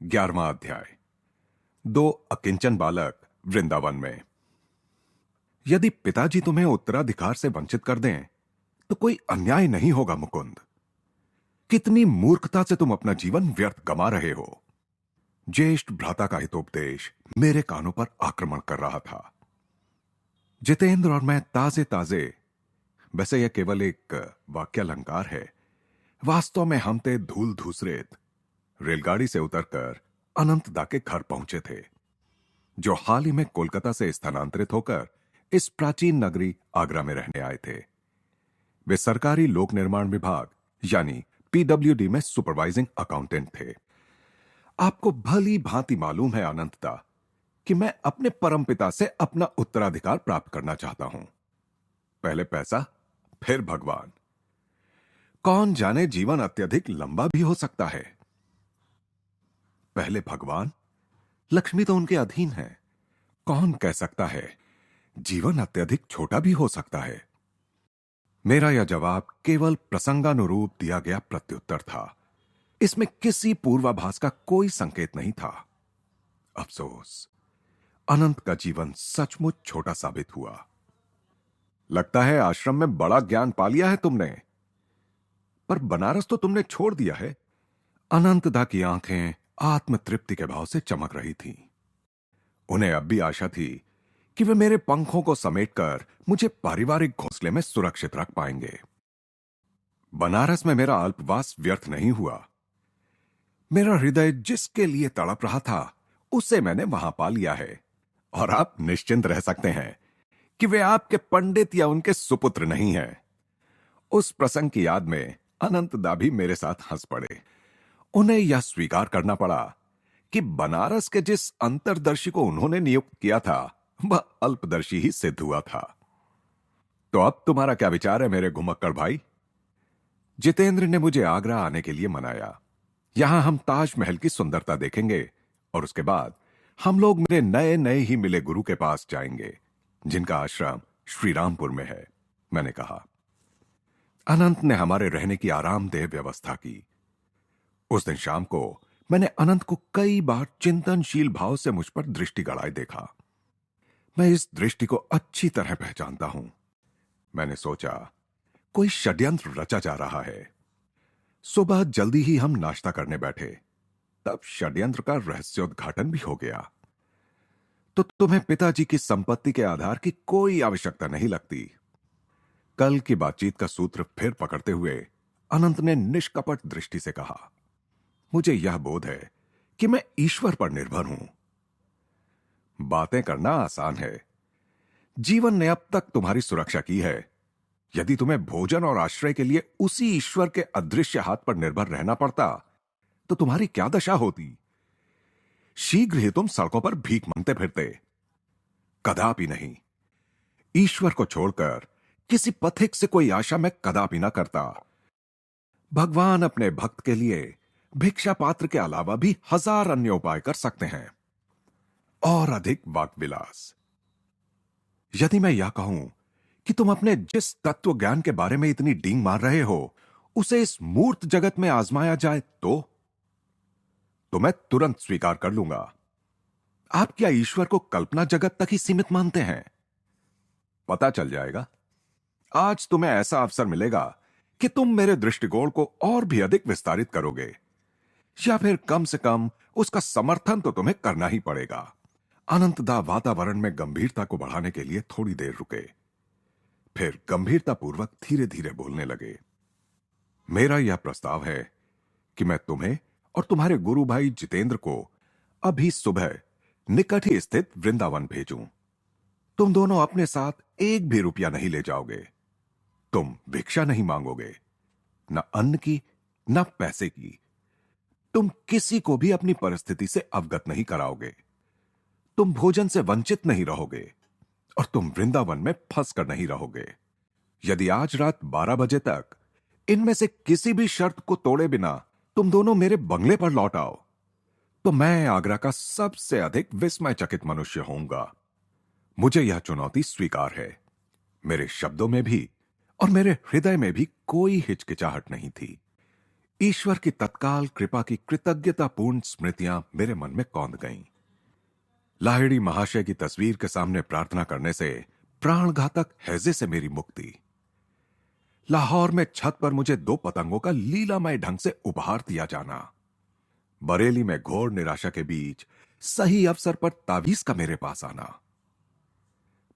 11वां अध्याय। दो अकिंचन बालक वृंदावन में। यदि पिताजी तुम्हें उत्तराधिकार से वंचित कर दें तो कोई अन्याय नहीं होगा मुकुंद। कितनी मूर्खता से तुम अपना जीवन व्यर्थ गमा रहे हो। ज्येष्ठ भ्राता का हितोपदेश मेरे कानों पर आक्रमण कर रहा था। जितेंद्र और मैं ताजे ताजे, वैसे यह केवल एक वाक्यालंकार है, वास्तव में हम थे धूल धूसरित रेलगाड़ी से उतरकर अनंतदा के घर पहुंचे थे, जो हाल ही में कोलकाता से स्थानांतरित होकर इस प्राचीन नगरी आगरा में रहने आए थे। वे सरकारी लोक निर्माण विभाग यानी पीडब्ल्यूडी में सुपरवाइजिंग अकाउंटेंट थे। आपको भली भांति मालूम है अनंतदा कि मैं अपने परमपिता से अपना उत्तराधिकार प्राप्त करना चाहता हूं। पहले पैसा, फिर भगवान। कौन जाने जीवन अत्यधिक लंबा भी हो सकता है। पहले भगवान, लक्ष्मी तो उनके अधीन है। कौन कह सकता है जीवन अत्यधिक छोटा भी हो सकता है। मेरा यह जवाब केवल प्रसंगानुरूप दिया गया प्रत्युत्तर था। इसमें किसी पूर्वाभास का कोई संकेत नहीं था। अफसोस, अनंत का जीवन सचमुच छोटा साबित हुआ। लगता है आश्रम में बड़ा ज्ञान पा लिया है तुमने, पर बनारस तो तुमने छोड़ दिया है। अनंतदा की आंखें आत्मतृप्ति के भाव से चमक रही थीं। उन्हें अब भी आशा थी कि वे मेरे पंखों को समेटकर मुझे पारिवारिक घोंसले में सुरक्षित रख पाएंगे। बनारस में मेरा अल्पवास व्यर्थ नहीं हुआ। मेरा हृदय जिसके लिए तड़प रहा था उसे मैंने वहां पा लिया है, और आप निश्चिंत रह सकते हैं कि वे आपके पंडित या उनके सुपुत्र नहीं हैं। उस प्रसंग की याद में अनंतदा भी मेरे साथ हंस पड़े। उन्हें यह स्वीकार करना पड़ा कि बनारस के जिस अंतर्दर्शी को उन्होंने नियुक्त किया था वह अल्पदर्शी ही सिद्ध हुआ था। तो अब तुम्हारा क्या विचार है मेरे घुमक्कड़ भाई? जितेंद्र ने मुझे आगरा आने के लिए मनाया। यहां हम ताजमहल की सुंदरता देखेंगे और उसके बाद हम लोग मेरे नए नए ही मिले गुरु के पास जाएंगे, जिनका आश्रम श्रीरामपुर में है, मैंने कहा। अनंत ने हमारे रहने की आरामदेह व्यवस्था की। उस दिन शाम को मैंने अनंत को कई बार चिंतनशील भाव से मुझ पर दृष्टि गड़ाए देखा। मैं इस दृष्टि को अच्छी तरह पहचानता हूं। मैंने सोचा कोई षड्यंत्र रचा जा रहा है। सुबह जल्दी ही हम नाश्ता करने बैठे, तब षड्यंत्र का रहस्योद्घाटन भी हो गया। तो तुम्हें पिताजी की संपत्ति के आधार की कोई आवश्यकता नहीं लगती। कल की बातचीत का सूत्र फिर पकड़ते हुए अनंत ने निष्कपट दृष्टि से कहा, मुझे यह बोध है कि मैं ईश्वर पर निर्भर हूं। बातें करना आसान है। जीवन ने अब तक तुम्हारी सुरक्षा की है। यदि तुम्हें भोजन और आश्रय के लिए उसी ईश्वर के अदृश्य हाथ पर निर्भर रहना पड़ता तो तुम्हारी क्या दशा होती। शीघ्र ही तुम सड़कों पर भीख मांगते फिरते। कदापि नहीं। ईश्वर को छोड़कर किसी पथिक से कोई आशा मैं कदापि ना करता। भगवान अपने भक्त के लिए भिक्षा पात्र के अलावा भी हजार अन्य उपाय कर सकते हैं, और अधिक वाक्विलास। यदि मैं यह कहूं कि तुम अपने जिस तत्व ज्ञान के बारे में इतनी डींग मार रहे हो उसे इस मूर्त जगत में आजमाया जाए तो मैं तुरंत स्वीकार कर लूंगा। आप क्या ईश्वर को कल्पना जगत तक ही सीमित मानते हैं? पता चल जाएगा। आज तुम्हें ऐसा अवसर मिलेगा कि तुम मेरे दृष्टिकोण को और भी अधिक विस्तारित करोगे, या फिर कम से कम उसका समर्थन तो तुम्हें करना ही पड़ेगा। अनंतदा वातावरण में गंभीरता को बढ़ाने के लिए थोड़ी देर रुके, फिर गंभीरतापूर्वक धीरे धीरे बोलने लगे। मेरा यह प्रस्ताव है कि मैं तुम्हें और तुम्हारे गुरु भाई जितेंद्र को अभी सुबह निकट ही स्थित वृंदावन भेजूं। तुम दोनों अपने साथ एक भी रुपया नहीं ले जाओगे। तुम भिक्षा नहीं मांगोगे, न अन्न की न पैसे की। तुम किसी को भी अपनी परिस्थिति से अवगत नहीं कराओगे। तुम भोजन से वंचित नहीं रहोगे, और तुम वृंदावन में फंस कर नहीं रहोगे। यदि आज रात 12 बजे तक इनमें से किसी भी शर्त को तोड़े बिना तुम दोनों मेरे बंगले पर लौट आओ तो मैं आगरा का सबसे अधिक विस्मयचकित मनुष्य होऊंगा। मुझे यह चुनौती स्वीकार है। मेरे शब्दों में भी और मेरे हृदय में भी कोई हिचकिचाहट नहीं थी। ईश्वर की तत्काल कृपा की कृतज्ञतापूर्ण स्मृतियां मेरे मन में कौंध गईं। लाहिड़ी महाशय की तस्वीर के सामने प्रार्थना करने से प्राणघातक हैजे से मेरी मुक्ति। लाहौर में छत पर मुझे 2 पतंगों का लीलामय ढंग से उपहार दिया जाना। बरेली में घोर निराशा के बीच सही अवसर पर तावीज का मेरे पास आना।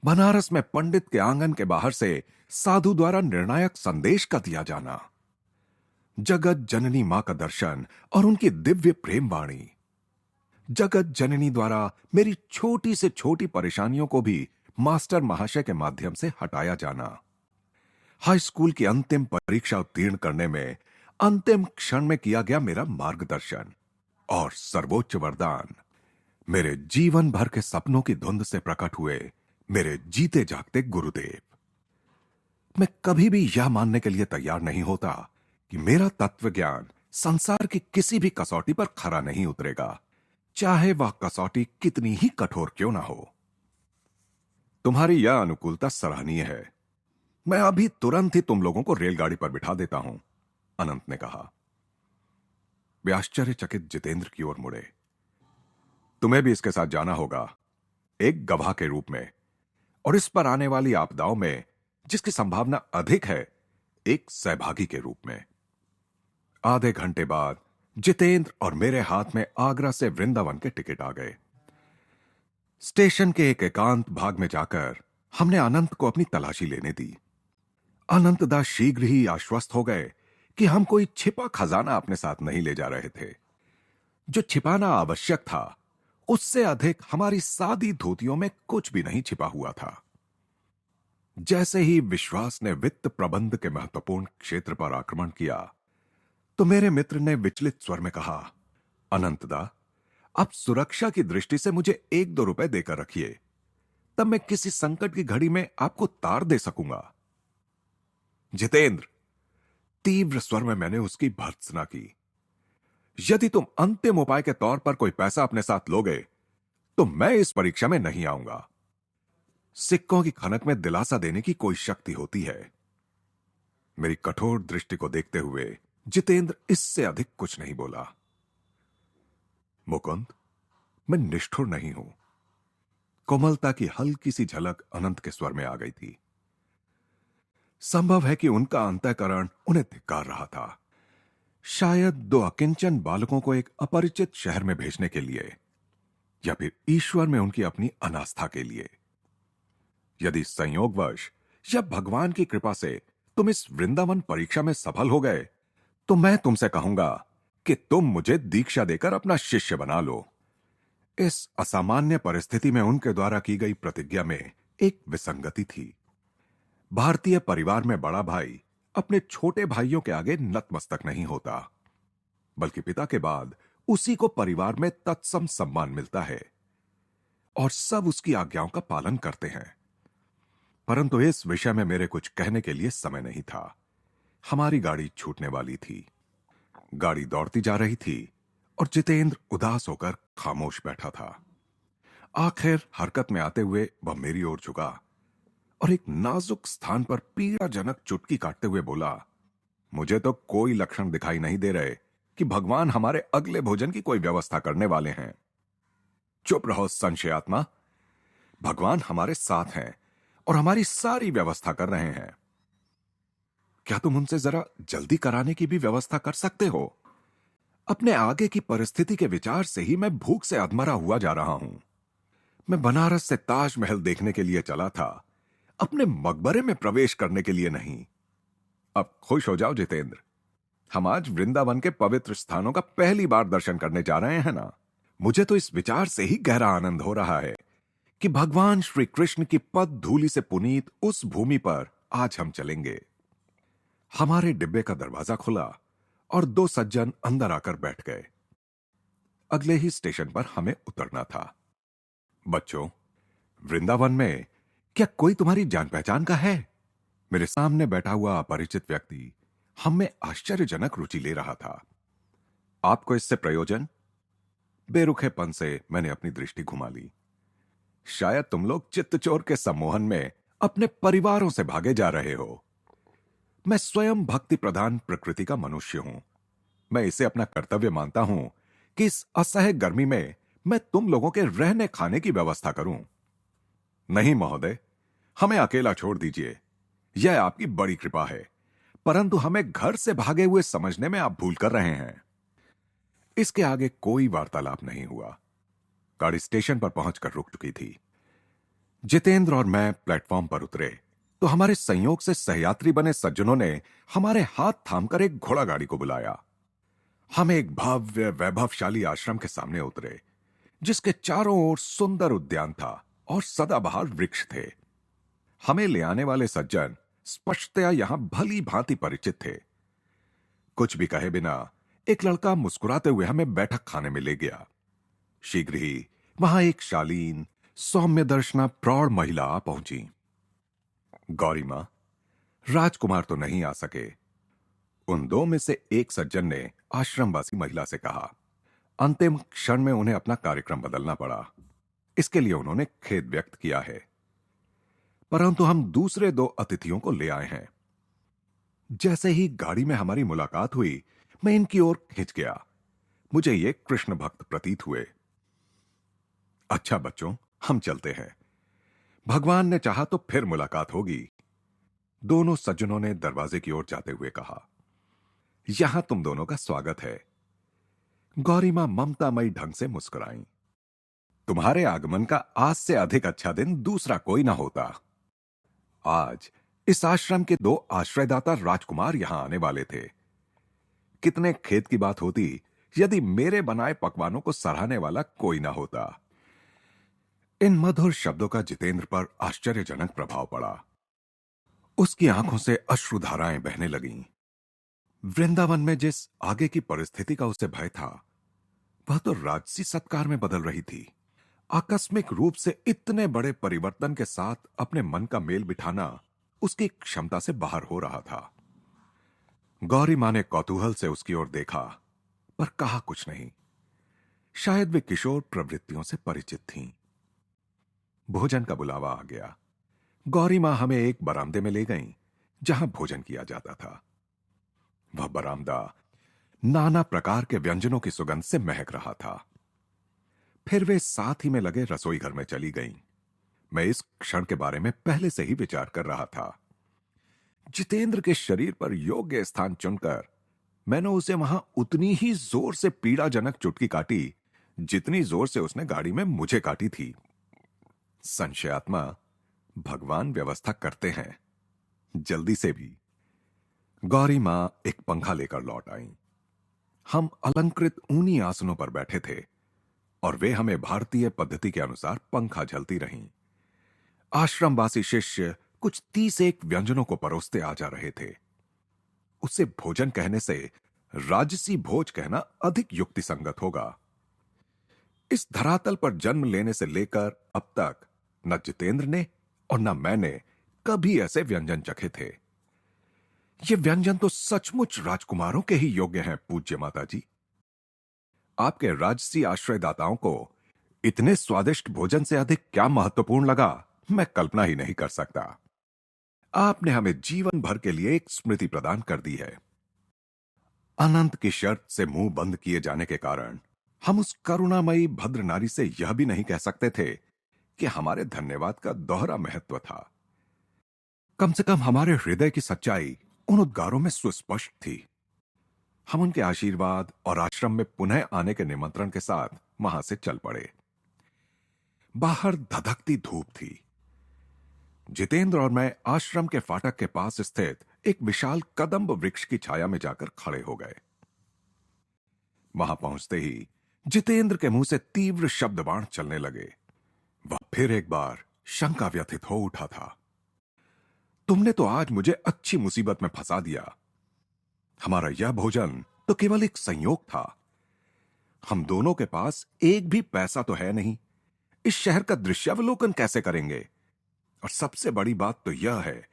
बनारस में पंडित के आंगन के बाहर से साधु द्वारा निर्णायक संदेश का दिया जाना। जगत जननी मां का दर्शन और उनकी दिव्य प्रेम वाणी। जगत जननी द्वारा मेरी छोटी से छोटी परेशानियों को भी मास्टर महाशय के माध्यम से हटाया जाना। हाई स्कूल की अंतिम परीक्षा उत्तीर्ण करने में अंतिम क्षण में किया गया मेरा मार्गदर्शन। और सर्वोच्च वरदान, मेरे जीवन भर के सपनों की धुंध से प्रकट हुए मेरे जीते जागते गुरुदेव। मैं कभी भी यह मानने के लिए तैयार नहीं होता कि मेरा तत्व ज्ञान संसार की किसी भी कसौटी पर खरा नहीं उतरेगा, चाहे वह कसौटी कितनी ही कठोर क्यों ना हो। तुम्हारी यह अनुकूलता सराहनीय है। मैं अभी तुरंत ही तुम लोगों को रेलगाड़ी पर बिठा देता हूं, अनंत ने कहा। वे आश्चर्यचकित जितेंद्र की ओर मुड़े। तुम्हें भी इसके साथ जाना होगा, एक गवाह के रूप में, और इस पर आने वाली आपदाओं में जिसकी संभावना अधिक है, एक सहभागी के रूप में। आधे घंटे बाद जितेंद्र और मेरे हाथ में आगरा से वृंदावन के टिकट आ गए। स्टेशन के एक एकांत भाग में जाकर हमने अनंत को अपनी तलाशी लेने दी। अनंतदा शीघ्र ही आश्वस्त हो गए कि हम कोई छिपा खजाना अपने साथ नहीं ले जा रहे थे। जो छिपाना आवश्यक था, उससे अधिक हमारी सादी धोतियों में कुछ भी नहीं छिपा हुआ था। जैसे ही विश्वास ने वित्त प्रबंध के महत्वपूर्ण क्षेत्र पर आक्रमण किया, तो मेरे मित्र ने विचलित स्वर में कहा, अनंतदा, आप सुरक्षा की दृष्टि से मुझे 1-2 रुपए देकर रखिए, तब मैं किसी संकट की घड़ी में आपको तार दे सकूंगा। जितेंद्र, तीव्र स्वर में मैंने उसकी भर्त्सना की, यदि तुम अंतिम उपाय के तौर पर कोई पैसा अपने साथ लोगे, तो मैं इस परीक्षा में नहीं आऊंगा। सिक्कों की खनक में दिलासा देने की कोई शक्ति होती है। मेरी कठोर दृष्टि को देखते हुए जितेंद्र इससे अधिक कुछ नहीं बोला। मुकुंद, मैं निष्ठुर नहीं हूं। कोमलता की हल्की सी झलक अनंत के स्वर में आ गई थी। संभव है कि उनका अंतःकरण उन्हें धिक्कार रहा था। शायद 2 अकिंचन बालकों को एक अपरिचित शहर में भेजने के लिए, या फिर ईश्वर में उनकी अपनी अनास्था के लिए। यदि संयोगवश या भगवान की कृपा से तुम इस वृंदावन परीक्षा में सफल हो गए, तो मैं तुमसे कहूंगा कि तुम मुझे दीक्षा देकर अपना शिष्य बना लो। इस असामान्य परिस्थिति में उनके द्वारा की गई प्रतिज्ञा में एक विसंगति थी। भारतीय परिवार में बड़ा भाई अपने छोटे भाइयों के आगे नतमस्तक नहीं होता, बल्कि पिता के बाद उसी को परिवार में तत्सम सम्मान मिलता है और सब उसकी आज्ञाओं का पालन करते हैं। परंतु इस विषय में मेरे कुछ कहने के लिए समय नहीं था। हमारी गाड़ी छूटने वाली थी। गाड़ी दौड़ती जा रही थी और जितेंद्र उदास होकर खामोश बैठा था। आखिर हरकत में आते हुए वह मेरी ओर झुका और एक नाजुक स्थान पर पीड़ाजनक चुटकी काटते हुए बोला, मुझे तो कोई लक्षण दिखाई नहीं दे रहे कि भगवान हमारे अगले भोजन की कोई व्यवस्था करने वाले हैं। चुप रहो संशयात्मा, भगवान हमारे साथ हैं और हमारी सारी व्यवस्था कर रहे हैं। क्या तुम उनसे जरा जल्दी कराने की भी व्यवस्था कर सकते हो? अपने आगे की परिस्थिति के विचार से ही मैं भूख से अधमरा हुआ जा रहा हूं। मैं बनारस से ताजमहल देखने के लिए चला था, अपने मकबरे में प्रवेश करने के लिए नहीं। अब खुश हो जाओ जितेंद्र, हम आज वृंदावन के पवित्र स्थानों का पहली बार दर्शन करने जा रहे हैं ना। मुझे तो इस विचार से ही गहरा आनंद हो रहा है कि भगवान श्री कृष्ण की पद धूलि से पुनीत उस भूमि पर आज हम चलेंगे। हमारे डिब्बे का दरवाजा खुला और 2 सज्जन अंदर आकर बैठ गए। अगले ही स्टेशन पर हमें उतरना था। बच्चों, वृंदावन में क्या कोई तुम्हारी जान पहचान का है? मेरे सामने बैठा हुआ अपरिचित व्यक्ति हम में आश्चर्यजनक रुचि ले रहा था। आपको इससे प्रयोजन? बेरुखेपन से मैंने अपनी दृष्टि घुमा ली। शायद तुम लोग चित्तचोर के सम्मोहन में अपने परिवारों से भागे जा रहे हो। मैं स्वयं भक्ति प्रधान प्रकृति का मनुष्य हूं। मैं इसे अपना कर्तव्य मानता हूं कि इस असह्य गर्मी में मैं तुम लोगों के रहने खाने की व्यवस्था करूं। नहीं महोदय, हमें अकेला छोड़ दीजिए। यह आपकी बड़ी कृपा है, परंतु हमें घर से भागे हुए समझने में आप भूल कर रहे हैं। इसके आगे कोई वार्तालाप नहीं हुआ। गाड़ी स्टेशन पर पहुंचकर रुक चुकी थी। जितेंद्र और मैं प्लेटफॉर्म पर उतरे तो हमारे संयोग से सहयात्री बने सज्जनों ने हमारे हाथ थामकर एक घोड़ा गाड़ी को बुलाया। हम एक भव्य वैभवशाली आश्रम के सामने उतरे, जिसके चारों ओर सुंदर उद्यान था और सदाबहार वृक्ष थे। हमें ले आने वाले सज्जन स्पष्टतया यहां भली भांति परिचित थे। कुछ भी कहे बिना एक लड़का मुस्कुराते हुए हमें बैठक खाने में ले गया। शीघ्र ही वहां एक शालीन सौम्य दर्शना प्रौढ़ महिला आ पहुंची। गौरी मां, राजकुमार तो नहीं आ सके। उन दो में से एक सज्जन ने आश्रमवासी महिला से कहा। अंतिम क्षण में उन्हें अपना कार्यक्रम बदलना पड़ा। इसके लिए उन्होंने खेद व्यक्त किया है, परंतु हम दूसरे दो अतिथियों को ले आए हैं। जैसे ही गाड़ी में हमारी मुलाकात हुई, मैं इनकी ओर खिंच गया। मुझे ये कृष्ण भक्त प्रतीत हुए। अच्छा बच्चों, हम चलते हैं। भगवान ने चाहा तो फिर मुलाकात होगी, दोनों सज्जनों ने दरवाजे की ओर जाते हुए कहा। यहां तुम दोनों का स्वागत है। गौरी मां ममतामयी ढंग से मुस्कुराईं। तुम्हारे आगमन का आज से अधिक अच्छा दिन दूसरा कोई ना होता। आज इस आश्रम के दो आश्रयदाता राजकुमार यहां आने वाले थे। कितने खेद की बात होती यदि मेरे बनाए पकवानों को सराहने वाला कोई ना होता। इन मधुर शब्दों का जितेंद्र पर आश्चर्यजनक प्रभाव पड़ा। उसकी आंखों से अश्रुधाराएं बहने लगीं। वृंदावन में जिस आगे की परिस्थिति का उसे भय था, वह तो राजसी सत्कार में बदल रही थी। आकस्मिक रूप से इतने बड़े परिवर्तन के साथ अपने मन का मेल बिठाना उसकी क्षमता से बाहर हो रहा था। गौरी मां ने कौतूहल से उसकी ओर देखा, पर कहा कुछ नहीं। शायद वे किशोर प्रवृत्तियों से परिचित थीं। भोजन का बुलावा आ गया। गौरी मां हमें एक बरामदे में ले गईं, जहां भोजन किया जाता था। वह बरामदा नाना प्रकार के व्यंजनों की सुगंध से महक रहा था। फिर वे साथ ही में लगे रसोई घर में चली गईं। मैं इस क्षण के बारे में पहले से ही विचार कर रहा था। जितेंद्र के शरीर पर योग्य स्थान चुनकर मैंने उसे वहां उतनी ही जोर से पीड़ाजनक चुटकी काटी जितनी जोर से उसने गाड़ी में मुझे काटी थी। संशयात्मा, भगवान व्यवस्था करते हैं, जल्दी से भी। गौरी मां एक पंखा लेकर लौट आईं। हम अलंकृत ऊनी आसनों पर बैठे थे और वे हमें भारतीय पद्धति के अनुसार पंखा झलती रहीं। आश्रमवासी शिष्य कुछ 30 व्यंजनों को परोसते आ जा रहे थे। उसे भोजन कहने से राजसी भोज कहना अधिक युक्तिसंगत होगा। इस धरातल पर जन्म लेने से लेकर अब तक न जितेंद्र ने और न मैंने कभी ऐसे व्यंजन चखे थे। ये व्यंजन तो सचमुच राजकुमारों के ही योग्य हैं, पूज्य माता जी। आपके राजसी आश्रयदाताओं को इतने स्वादिष्ट भोजन से अधिक क्या महत्वपूर्ण लगा, मैं कल्पना ही नहीं कर सकता। आपने हमें जीवन भर के लिए एक स्मृति प्रदान कर दी है। अनंत की शर्त से मुंह बंद किए जाने के कारण हम उस करुणामयी भद्र नारी से यह भी नहीं कह सकते थे कि हमारे धन्यवाद का दोहरा महत्व था। कम से कम हमारे हृदय की सच्चाई उन उद्गारों में सुस्पष्ट थी। हम उनके आशीर्वाद और आश्रम में पुनः आने के निमंत्रण के साथ वहां से चल पड़े। बाहर धधकती धूप थी। जितेंद्र और मैं आश्रम के फाटक के पास स्थित एक विशाल कदम्ब वृक्ष की छाया में जाकर खड़े हो गए। वहां पहुंचते ही जितेंद्र के मुंह से तीव्र शब्द बाण चलने लगे। वह फिर एक बार शंका व्यथित हो उठा था। तुमने तो आज मुझे अच्छी मुसीबत में फंसा दिया। हमारा यह भोजन तो केवल एक संयोग था। हम दोनों के पास एक भी पैसा तो है नहीं। इस शहर का दृश्यावलोकन कैसे करेंगे? और सबसे बड़ी बात तो यह है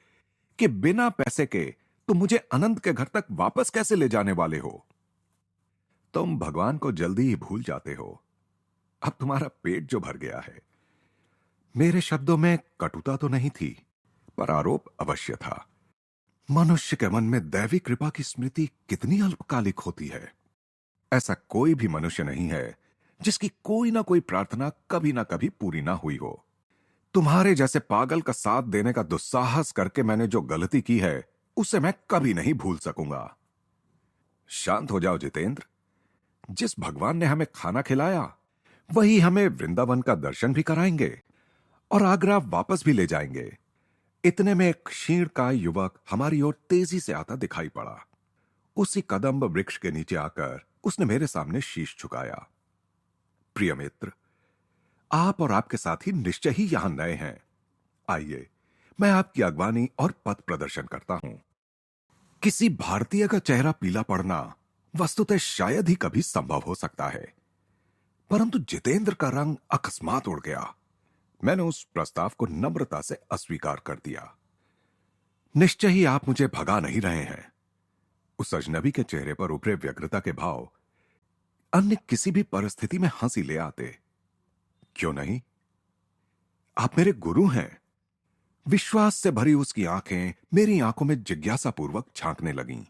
कि बिना पैसे के तुम मुझे अनंत के घर तक वापस कैसे ले जाने वाले हो? तुम भगवान को जल्दी ही भूल जाते हो। अब तुम्हारा पेट जो भर गया है। मेरे शब्दों में कटुता तो नहीं थी, पर आरोप अवश्य था। मनुष्य के मन में दैवी कृपा की स्मृति कितनी अल्पकालिक होती है। ऐसा कोई भी मनुष्य नहीं है जिसकी कोई ना कोई प्रार्थना कभी ना कभी पूरी ना हुई हो। तुम्हारे जैसे पागल का साथ देने का दुस्साहस करके मैंने जो गलती की है उसे मैं कभी नहीं भूल सकूंगा। शांत हो जाओ जितेंद्र। जिस भगवान ने हमें खाना खिलाया वही हमें वृंदावन का दर्शन भी कराएंगे और आगरा वापस भी ले जाएंगे। इतने में एक क्षीणकाय युवक हमारी ओर तेजी से आता दिखाई पड़ा। उसी कदम्ब वृक्ष के नीचे आकर उसने मेरे सामने शीश झुकाया। प्रिय मित्र, आप और आपके साथी निश्चय ही यहां नए हैं। आइए, मैं आपकी अगवानी और पथ प्रदर्शन करता हूं। किसी भारतीय का चेहरा पीला पड़ना वस्तुतः शायद ही कभी संभव हो सकता है, परंतु जितेंद्र का रंग अकस्मात उड़ गया। मैंने उस प्रस्ताव को नम्रता से अस्वीकार कर दिया। निश्चय ही आप मुझे भगा नहीं रहे हैं। उस अजनबी के चेहरे पर उभरे व्यग्रता के भाव अन्य किसी भी परिस्थिति में हंसी ले आते। क्यों नहीं? आप मेरे गुरु हैं। विश्वास से भरी उसकी आंखें मेरी आंखों में जिज्ञासापूर्वक झांकने लगीं।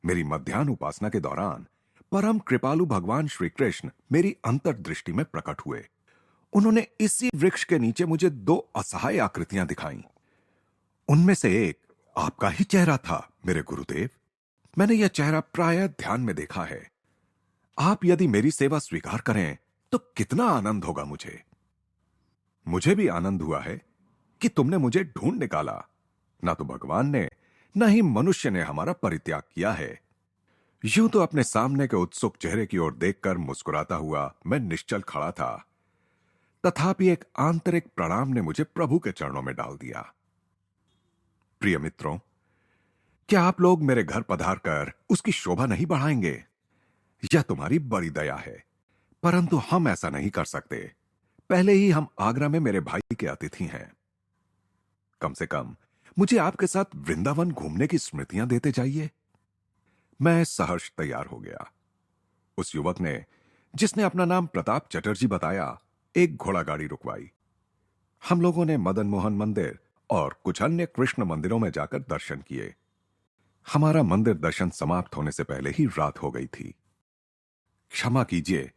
मेरी मध्याह्न उपासना के दौरान परम कृपालु भगवान श्री कृष्ण मेरी अंतर्दृष्टि में प्रकट हुए। उन्होंने इसी वृक्ष के नीचे मुझे दो असहाय आकृतियां दिखाईं। उनमें से एक आपका ही चेहरा था मेरे गुरुदेव। मैंने यह चेहरा प्रायः ध्यान में देखा है। आप यदि मेरी सेवा स्वीकार करें तो कितना आनंद होगा मुझे। मुझे भी आनंद हुआ है कि तुमने मुझे ढूंढ निकाला। ना तो भगवान ने न ही मनुष्य ने हमारा परित्याग किया है। यूं तो अपने सामने के उत्सुक चेहरे की ओर देखकर मुस्कुराता हुआ मैं निश्चल खड़ा था, तथापि एक आंतरिक प्रणाम ने मुझे प्रभु के चरणों में डाल दिया। प्रिय मित्रों, क्या आप लोग मेरे घर पधार कर उसकी शोभा नहीं बढ़ाएंगे? यह तुम्हारी बड़ी दया है, परंतु हम ऐसा नहीं कर सकते। पहले ही हम आगरा में मेरे भाई के अतिथि हैं। कम से कम मुझे आपके साथ वृंदावन घूमने की स्मृतियां देते जाइए। मैं सहर्ष तैयार हो गया। उस युवक ने, जिसने अपना नाम प्रताप चटर्जी बताया, एक घोड़ा गाड़ी रुकवाई। हम लोगों ने मदन मोहन मंदिर और कुछ अन्य कृष्ण मंदिरों में जाकर दर्शन किए। हमारा मंदिर दर्शन समाप्त होने से पहले ही रात हो गई थी। क्षमा कीजिए,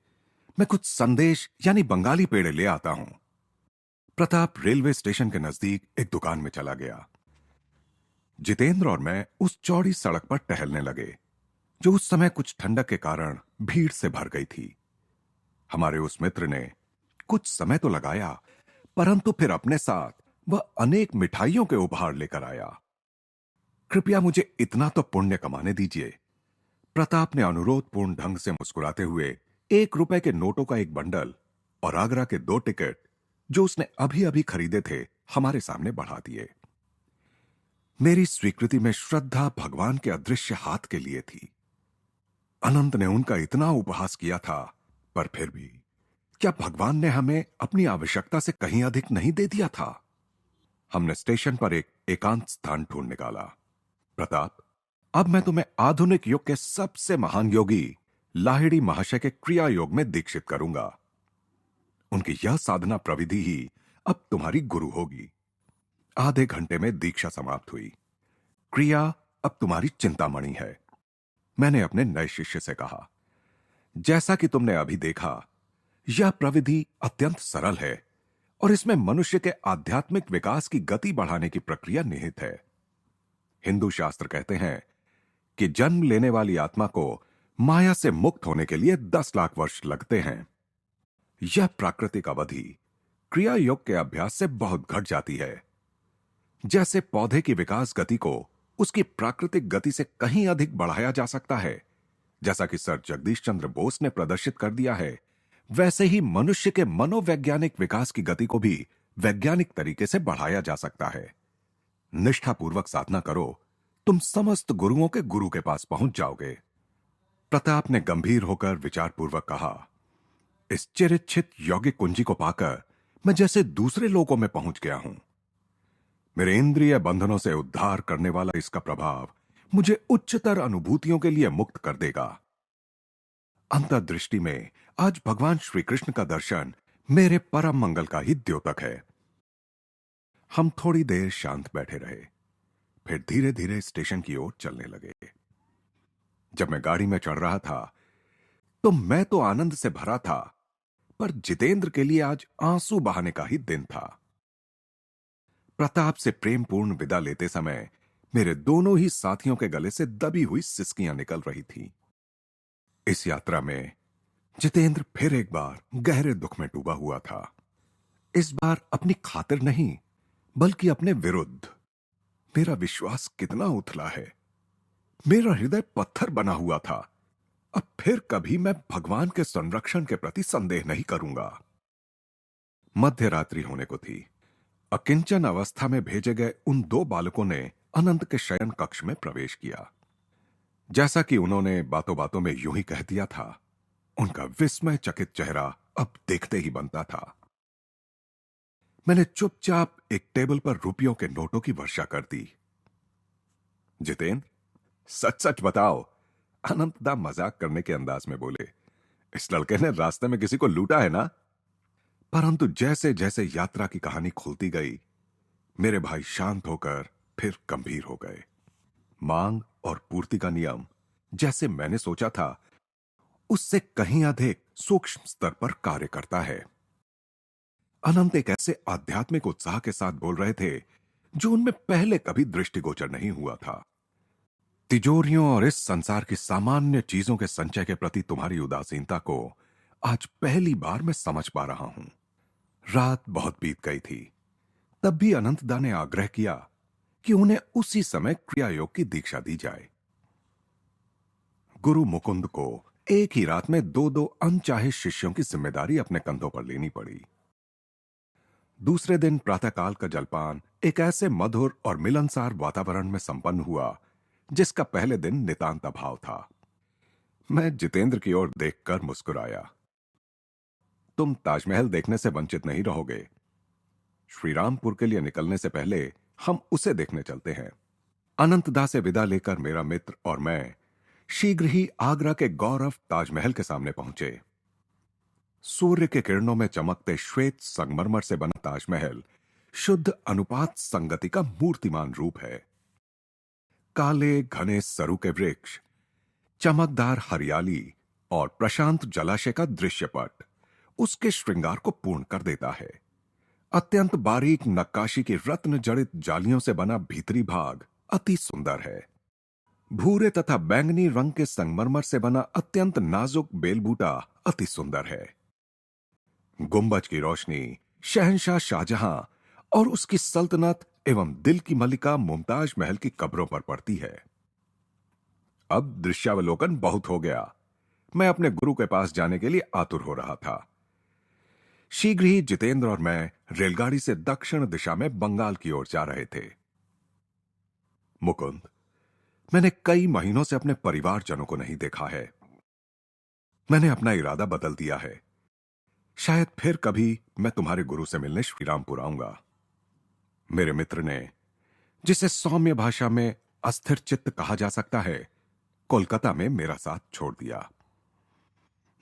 मैं कुछ संदेश यानी बंगाली पेड़े ले आता हूं। प्रताप रेलवे स्टेशन के नजदीक एक दुकान में चला गया। जितेंद्र और मैं उस चौड़ी सड़क पर टहलने लगे, जो उस समय कुछ ठंडक के कारण भीड़ से भर गई थी। हमारे उस मित्र ने कुछ समय तो लगाया, परंतु फिर अपने साथ वह अनेक मिठाइयों के उपहार लेकर आया। कृपया मुझे इतना तो पुण्य कमाने दीजिए। प्रताप ने अनुरोधपूर्ण ढंग से मुस्कुराते हुए 1 रुपए के नोटों का एक बंडल और आगरा के 2 टिकट, जो उसने अभी अभी खरीदे थे, हमारे सामने बढ़ा दिए। मेरी स्वीकृति में श्रद्धा भगवान के अदृश्य हाथ के लिए थी। अनंत ने उनका इतना उपहास किया था, पर फिर भी क्या भगवान ने हमें अपनी आवश्यकता से कहीं अधिक नहीं दे दिया था? हमने स्टेशन पर एक एकांत स्थान ढूंढ निकाला। प्रताप, अब मैं तुम्हें आधुनिक युग के सबसे महान योगी लाहिड़ी महाशय के क्रिया योग में दीक्षित करूंगा। उनकी यह साधना प्रविधि ही अब तुम्हारी गुरु होगी। आधे घंटे में दीक्षा समाप्त हुई। क्रिया अब तुम्हारी चिंतामणि है। मैंने अपने नए शिष्य से कहा, जैसा कि तुमने अभी देखा, यह प्रविधि अत्यंत सरल है और इसमें मनुष्य के आध्यात्मिक विकास की गति बढ़ाने की प्रक्रिया निहित है। हिंदू शास्त्र कहते हैं कि जन्म लेने वाली आत्मा को माया से मुक्त होने के लिए 10 लाख वर्ष लगते हैं। यह प्राकृतिक अवधि क्रिया योग के अभ्यास से बहुत घट जाती है। जैसे पौधे की विकास गति को उसकी प्राकृतिक गति से कहीं अधिक बढ़ाया जा सकता है, जैसा कि सर जगदीश चंद्र बोस ने प्रदर्शित कर दिया है, वैसे ही मनुष्य के मनोवैज्ञानिक विकास की गति को भी वैज्ञानिक तरीके से बढ़ाया जा सकता है। निष्ठापूर्वक साधना करो, तुम समस्त गुरुओं के गुरु के पास पहुंच जाओगे। प्रताप ने गंभीर होकर विचारपूर्वक कहा, इस चिरिच्छित यौगिक कुंजी को पाकर मैं जैसे दूसरे लोकों में पहुंच गया हूं। मेरे इंद्रिय बंधनों से उद्धार करने वाला इसका प्रभाव मुझे उच्चतर अनुभूतियों के लिए मुक्त कर देगा। अंतर्दृष्टि में आज भगवान श्री कृष्ण का दर्शन मेरे परम मंगल का ही द्योतक है। हम थोड़ी देर शांत बैठे रहे, फिर धीरे धीरे स्टेशन की ओर चलने लगे। जब मैं गाड़ी में चढ़ रहा था, तो मैं तो आनंद से भरा था, पर जितेंद्र के लिए आज आंसू बहाने का ही दिन था। प्रताप से प्रेमपूर्ण विदा लेते समय मेरे दोनों ही साथियों के गले से दबी हुई सिसकियां निकल रही थीं। इस यात्रा में जितेंद्र फिर एक बार गहरे दुख में डूबा हुआ था। इस बार अपनी खातिर नहीं, बल्कि अपने विरुद्ध। मेरा विश्वास कितना उथला है, मेरा हृदय पत्थर बना हुआ था। अब फिर कभी मैं भगवान के संरक्षण के प्रति संदेह नहीं करूंगा। मध्य रात्रि होने को थी। अकिंचन अवस्था में भेजे गए उन दो बालकों ने अनंत के शयन कक्ष में प्रवेश किया। जैसा कि उन्होंने बातों बातों में यूं ही कह दिया था, उनका विस्मय चकित चेहरा अब देखते ही बनता था। मैंने चुपचाप एक टेबल पर रुपयों के नोटों की वर्षा कर दी। जितेंद्र, सच सच बताओ, अनंतदा मजाक करने के अंदाज में बोले। इस लड़के ने रास्ते में किसी को लूटा है ना? परंतु जैसे जैसे यात्रा की कहानी खुलती गई, मेरे भाई शांत होकर फिर गंभीर हो गए। मांग और पूर्ति का नियम, जैसे मैंने सोचा था, उससे कहीं अधिक सूक्ष्म स्तर पर कार्य करता है। अनंत एक ऐसे आध्यात्मिक उत्साह के साथ बोल रहे थे जो उनमें पहले कभी दृष्टिगोचर नहीं हुआ था। तिजोरियों और इस संसार की सामान्य चीजों के संचय के प्रति तुम्हारी उदासीनता को आज पहली बार मैं समझ पा रहा हूं। रात बहुत बीत गई थी, तब भी अनंतदा ने आग्रह किया कि उन्हें उसी समय क्रिया योग की दीक्षा दी जाए। गुरु मुकुंद को एक ही रात में दो दो अनचाहे शिष्यों की जिम्मेदारी अपने कंधों पर लेनी पड़ी। दूसरे दिन प्रातःकाल का जलपान एक ऐसे मधुर और मिलनसार वातावरण में संपन्न हुआ जिसका पहले दिन नितांत अभाव था। मैं जितेंद्र की ओर देखकर मुस्कुराया। तुम ताजमहल देखने से वंचित नहीं रहोगे। श्रीरामपुर के लिए निकलने से पहले हम उसे देखने चलते हैं। अनंतदा से विदा लेकर मेरा मित्र और मैं शीघ्र ही आगरा के गौरव ताजमहल के सामने पहुंचे। सूर्य के किरणों में चमकते श्वेत संगमरमर से बना ताजमहल शुद्ध अनुपात संगति का मूर्तिमान रूप है। काले घने सरू के वृक्ष, चमकदार हरियाली और प्रशांत जलाशय का दृश्यपट उसके श्रृंगार को पूर्ण कर देता है। अत्यंत बारीक नक्काशी की रत्न जड़ित जालियों से बना भीतरी भाग अति सुंदर है। भूरे तथा बैंगनी रंग के संगमरमर से बना अत्यंत नाजुक बेलबूटा अति सुंदर है। गुंबज की रोशनी शहंशाह शाहजहां और उसकी सल्तनत एवं दिल की मलिका मुमताज महल की कब्रों पर पड़ती है। अब दृश्यावलोकन बहुत हो गया। मैं अपने गुरु के पास जाने के लिए आतुर हो रहा था। शीघ्र ही जितेंद्र और मैं रेलगाड़ी से दक्षिण दिशा में बंगाल की ओर जा रहे थे। मुकुंद, मैंने कई महीनों से अपने परिवारजनों को नहीं देखा है। मैंने अपना इरादा बदल दिया है। शायद फिर कभी मैं तुम्हारे गुरु से मिलने श्रीरामपुर आऊंगा। मेरे मित्र ने, जिसे सौम्य भाषा में अस्थिर चित्त कहा जा सकता है, कोलकाता में मेरा साथ छोड़ दिया।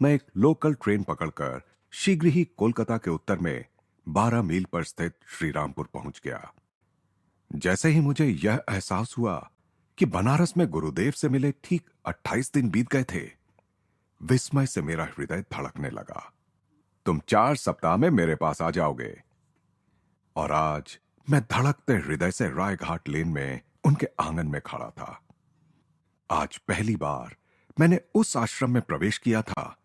मैं एक लोकल ट्रेन पकड़कर शीघ्र ही कोलकाता के उत्तर में 12 मील पर स्थित श्रीरामपुर पहुंच गया। जैसे ही मुझे यह एहसास हुआ कि बनारस में गुरुदेव से मिले ठीक 28 दिन बीत गए थे, विस्मय से मेरा हृदय धड़कने लगा। तुम 4 सप्ताह में मेरे पास आ जाओगे। और आज मैं धड़कते हृदय से रायघाट लेन में उनके आंगन में खड़ा था। आज पहली बार मैंने उस आश्रम में प्रवेश किया था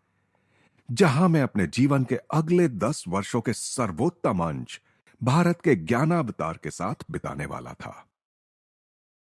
जहां मैं अपने जीवन के अगले 10 वर्षों के सर्वोत्तम अंश भारत के ज्ञानावतार के साथ बिताने वाला था।